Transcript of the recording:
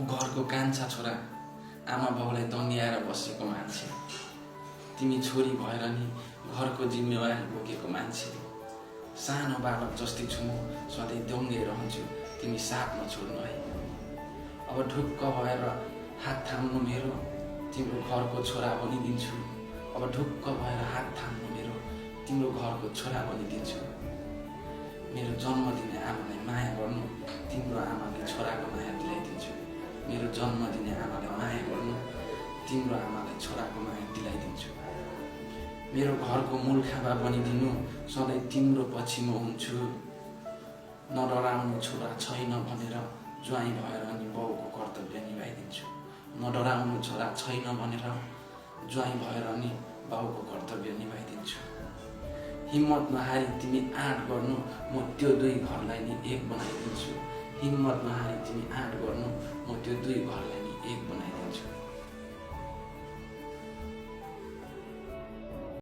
घरको कान्छा छोरा, आमा बाउलाई दङ्ग्याएर बसेको मान्छे, तिमी छोरी भएर नि घरको जिम्मेवारी बोकेको मान्छे। सानो बालक जस्तै छु म, सधैँ दङ्गे रहन्छु, तिमी साथ नछोड्नु है। अब ढुक्क भएर हात थाम्नु मेरो, तिम्रो घरको छोरा बनिदिन्छु। अब ढुक्क भएर हात थाम्नु मेरो, तिम्रो घरको छोरा बनिदिन्छु। मेरो जन्म दिने आमालाई माया गर्नु, तिम्रो आमाले छोराको माया दिलाइदिन्छु। मेरो जन्म दिने आमालाई माया गर्नु, तिम्रो आमालाई छोराको माया दिलाइदिन्छु। मेरो घरको मूल खाबा बनिदिनु, सधैँ तिम्रो पछि म हुन्छु। नडराउनु छोरा छैन भनेर ज्वाइँ भएर नि बाउको कर्तव्य निभाइदिन्छु। नडराउनु छोरा छैन भनेर ज्वाइँ भएर नि बाउको कर्तव्य निभाइदिन्छु। हिम्मत नहारी तिमी आँट गर्नु, म त्यो दुई घरलाई नि एक बनाइदिन्छु। हिम्मत नहारी तिमी आँट गर्नु, म त्यो दुई घरलाई नि एक बनाइदिन्छु।